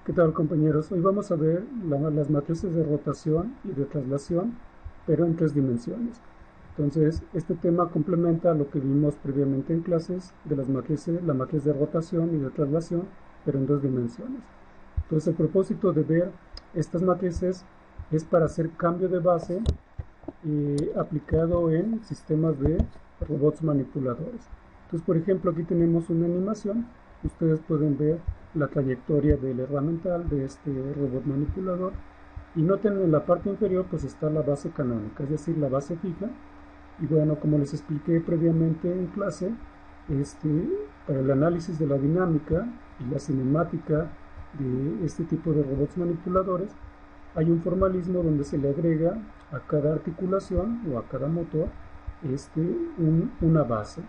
¿Qué tal, compañeros? Hoy vamos a ver las matrices de rotación y de traslación, pero en 3 dimensiones. Entonces, este tema complementa lo que vimos previamente en clases de las matrices, la matriz de rotación y de traslación, pero en 2 dimensiones. Entonces, el propósito de ver estas matrices es para hacer cambio de base aplicado en sistemas de robots manipuladores. Entonces, por ejemplo, aquí tenemos una animación. Ustedes pueden ver la trayectoria del herramental de este robot manipulador y noten en la parte inferior pues está la base canónica, es decir, la base fija. Y bueno, como les expliqué previamente en clase, para el análisis de la dinámica y la cinemática de este tipo de robots manipuladores, hay un formalismo donde se le agrega a cada articulación o a cada motor una base.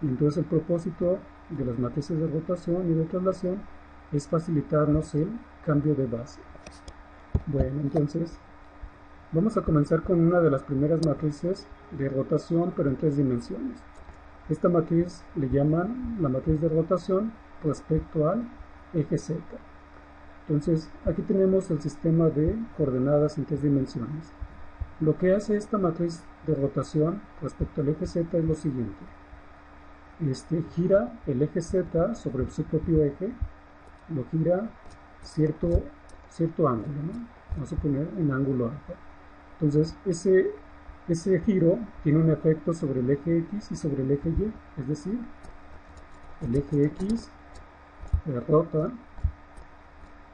Y entonces el propósito de las matrices de rotación y de traslación es facilitarnos el cambio de base. Bueno, entonces vamos a comenzar con una de las primeras matrices de rotación, pero en 3 dimensiones. Esta matriz le llaman la matriz de rotación respecto al eje Z. Entonces, aquí tenemos el sistema de coordenadas en 3 dimensiones. Lo que hace esta matriz de rotación respecto al eje Z es lo siguiente. Gira el eje Z sobre su propio eje, lo gira cierto ángulo, ¿no? Vamos a poner en ángulo alfa. Entonces, ese giro tiene un efecto sobre el eje X y sobre el eje Y, es decir, el eje X rota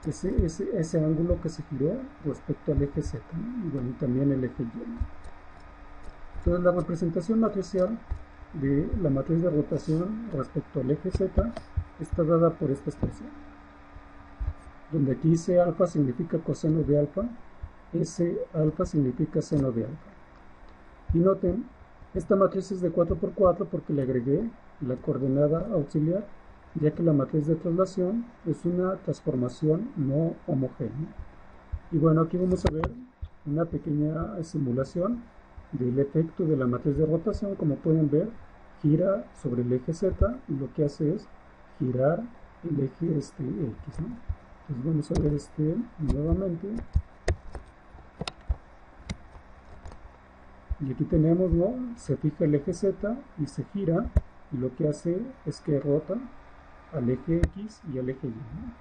ese ángulo que se giró respecto al eje Z, ¿no? Y bueno, también el eje Y. Entonces, la representación matricial de la matriz de rotación respecto al eje Z está dada por esta expresión, donde aquí C alfa significa coseno de alfa, S alfa significa seno de alfa. Y noten, esta matriz es de 4×4 porque le agregué la coordenada auxiliar, ya que la matriz de traslación es una transformación no homogénea. Y bueno, aquí vamos a ver una pequeña simulación del efecto de la matriz de rotación. Como pueden ver, gira sobre el eje Z y lo que hace es girar el eje X, ¿no? Entonces vamos a ver nuevamente. Y aquí tenemos, ¿no? Se fija el eje Z y se gira, y lo que hace es que rota al eje X y al eje Y, ¿no?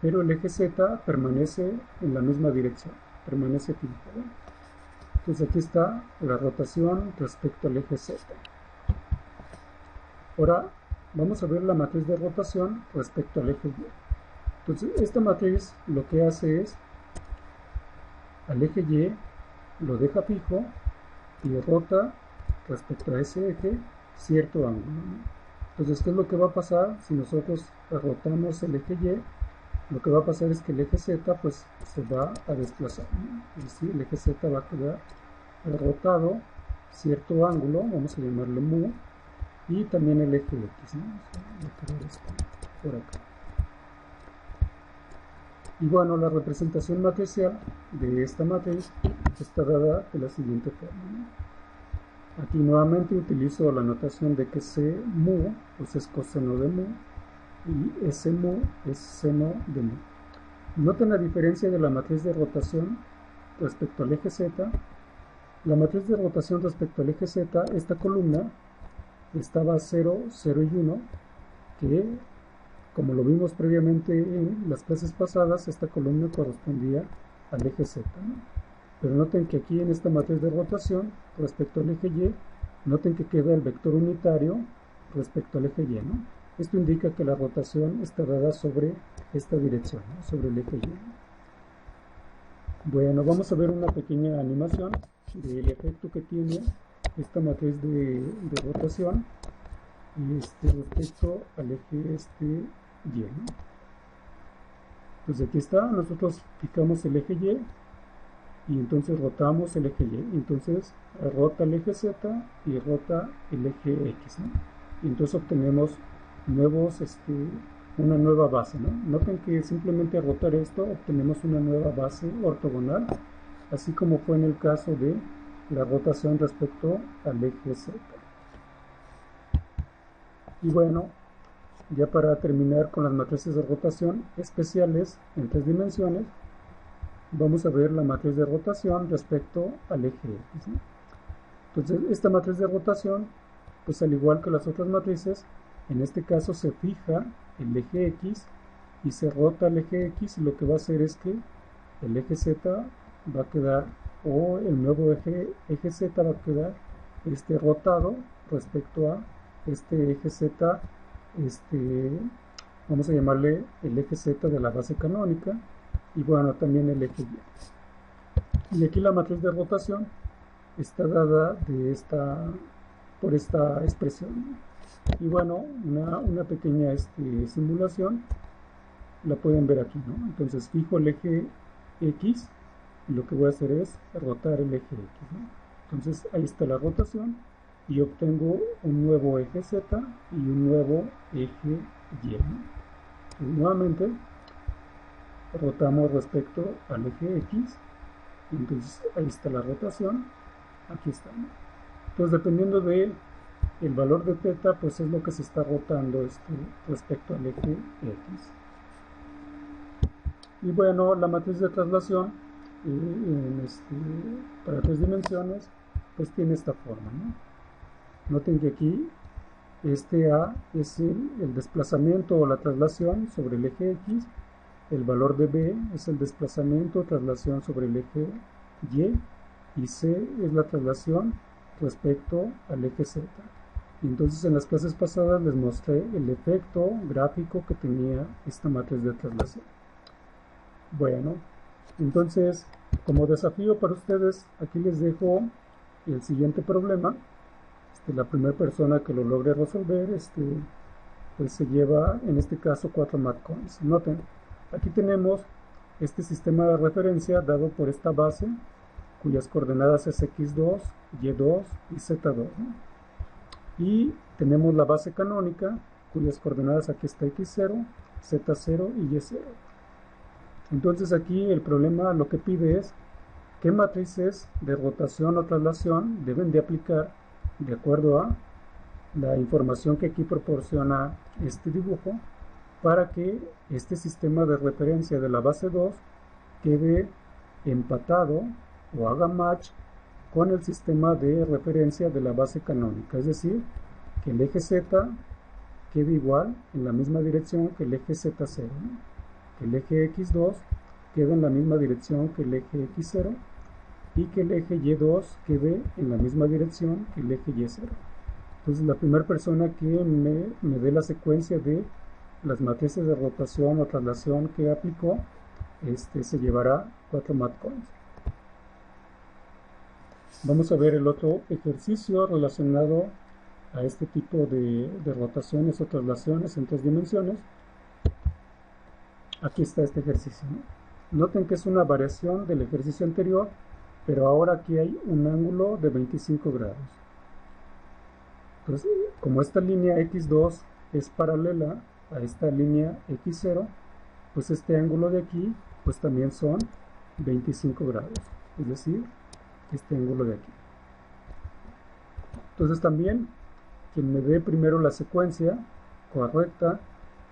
Pero el eje Z permanece en la misma dirección, permanece fijo, ¿no? Entonces aquí está la rotación respecto al eje Z. Ahora vamos a ver la matriz de rotación respecto al eje Y. Entonces esta matriz lo que hace es al eje Y lo deja fijo y rota respecto a ese eje cierto ángulo, ¿no? Entonces, ¿qué es lo que va a pasar si nosotros rotamos el eje Y? Lo que va a pasar es que el eje Z pues se va a desplazar, ¿no? Es decir, el eje Z va a quedar rotado cierto ángulo, vamos a llamarlo mu, y también el eje X, ¿no? Voy a poner esto por acá. Y bueno, la representación matricial de esta matriz está dada de la siguiente forma, ¿no? Aquí nuevamente utilizo la notación de que C mu pues es coseno de mu y S mu es seno de mu. Noten la diferencia de la matriz de rotación respecto al eje Z. La matriz de rotación respecto al eje Z, esta columna estaba 0, 0 y 1, que como lo vimos previamente en las clases pasadas, esta columna correspondía al eje Z, ¿no? Pero noten que aquí en esta matriz de rotación respecto al eje Y, noten que queda el vector unitario respecto al eje Y, ¿no? Esto indica que la rotación está dada sobre esta dirección, ¿no? Sobre el eje Y. Bueno, vamos a ver una pequeña animación del efecto que tiene esta matriz de rotación respecto al eje Y, ¿no? Pues aquí está, nosotros fijamos el eje Y y entonces rotamos el eje Y, entonces rota el eje Z y rota el eje X, ¿no? Y entonces obtenemos una nueva base, ¿no? Noten que simplemente rotar esto obtenemos una nueva base ortogonal, así como fue en el caso de la rotación respecto al eje Z. Y bueno, ya para terminar con las matrices de rotación especiales en 3 dimensiones, vamos a ver la matriz de rotación respecto al eje X, ¿no? Entonces, esta matriz de rotación, pues al igual que las otras matrices, en este caso se fija el eje X y se rota el eje X, y lo que va a hacer es que el eje Z va a quedar, o el nuevo eje Z va a quedar rotado respecto a este eje Z, vamos a llamarle el eje Z de la base canónica, y bueno, también el eje Y. Y aquí la matriz de rotación está dada por esta expresión. Y bueno, una pequeña simulación la pueden ver aquí, ¿no? Entonces fijo el eje X y lo que voy a hacer es rotar el eje X, ¿no? Entonces ahí está la rotación y obtengo un nuevo eje Z y un nuevo eje Y, ¿no? Y nuevamente rotamos respecto al eje X, y entonces ahí está la rotación, aquí está, ¿no? Entonces dependiendo de el valor de θ, pues es lo que se está rotando respecto al eje X. Y bueno, la matriz de traslación para 3 dimensiones pues tiene esta forma, ¿no? Noten que aquí A es el desplazamiento o la traslación sobre el eje X, el valor de B es el desplazamiento o traslación sobre el eje Y C es la traslación respecto al eje Z. Entonces en las clases pasadas les mostré el efecto gráfico que tenía esta matriz de traslación. Bueno, entonces como desafío para ustedes, aquí les dejo el siguiente problema. La primera persona que lo logre resolver pues se lleva en este caso 4 math coins. Noten, aquí tenemos este sistema de referencia dado por esta base cuyas coordenadas es x2, y2 y z2, ¿no? Y tenemos la base canónica cuyas coordenadas aquí está x0, z0 y y0. Entonces aquí el problema lo que pide es qué matrices de rotación o traslación deben de aplicar de acuerdo a la información que aquí proporciona este dibujo para que este sistema de referencia de la base 2 quede empatado o haga match con el sistema de referencia de la base canónica, es decir, que el eje Z quede igual en la misma dirección que el eje Z0, ¿no? Que el eje X2 quede en la misma dirección que el eje X0 y que el eje Y2 quede en la misma dirección que el eje Y0. Entonces la primera persona que me dé la secuencia de las matrices de rotación o traslación que aplicó, se llevará 4 math coins. Vamos a ver el otro ejercicio relacionado a este tipo de rotaciones o traslaciones en 3 dimensiones. Aquí está este ejercicio, ¿no? Noten que es una variación del ejercicio anterior, pero ahora aquí hay un ángulo de 25 grados. Entonces, como esta línea x2 es paralela a esta línea x0, pues este ángulo de aquí pues también son 25 grados, es decir, este ángulo de aquí. Entonces también quien me dé primero la secuencia correcta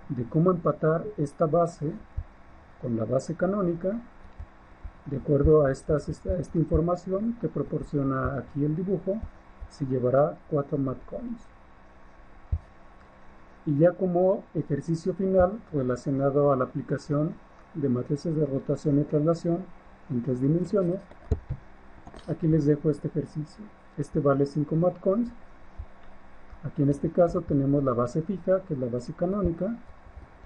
de cómo empatar esta base con la base canónica, de acuerdo a esta información que proporciona aquí el dibujo, se llevará 4 math coins. Y ya como ejercicio final relacionado a la aplicación de matrices de rotación y traslación en 3 dimensiones, aquí les dejo este ejercicio. Este vale 5 math coins. Aquí en este caso tenemos la base fija, que es la base canónica,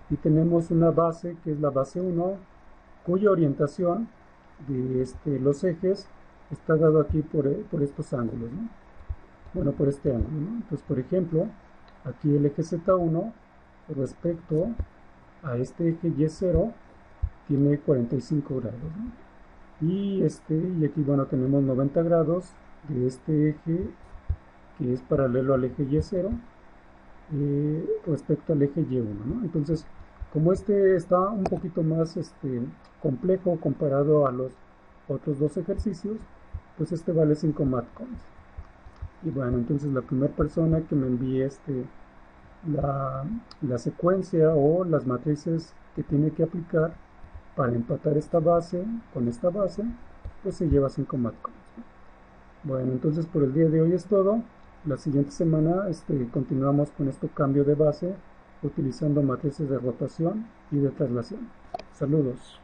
y tenemos una base que es la base 1, cuya orientación de los ejes está dado aquí por estos ángulos, ¿no? Bueno, por este ángulo, ¿no? Entonces, por ejemplo, aquí el eje Z1 respecto a este eje Y0 tiene 45 grados, ¿no? Y aquí, bueno, tenemos 90 grados de este eje que es paralelo al eje Y0 respecto al eje Y1, ¿no? Entonces, como está un poquito más complejo comparado a los otros 2 ejercicios, pues vale 5 math coins. Y bueno, entonces la primera persona que me envíe la secuencia o las matrices que tiene que aplicar para empatar esta base con esta base, pues se lleva 5 matcoins. Bueno, entonces por el día de hoy es todo. La siguiente semana continuamos con este cambio de base utilizando matrices de rotación y de traslación. Saludos.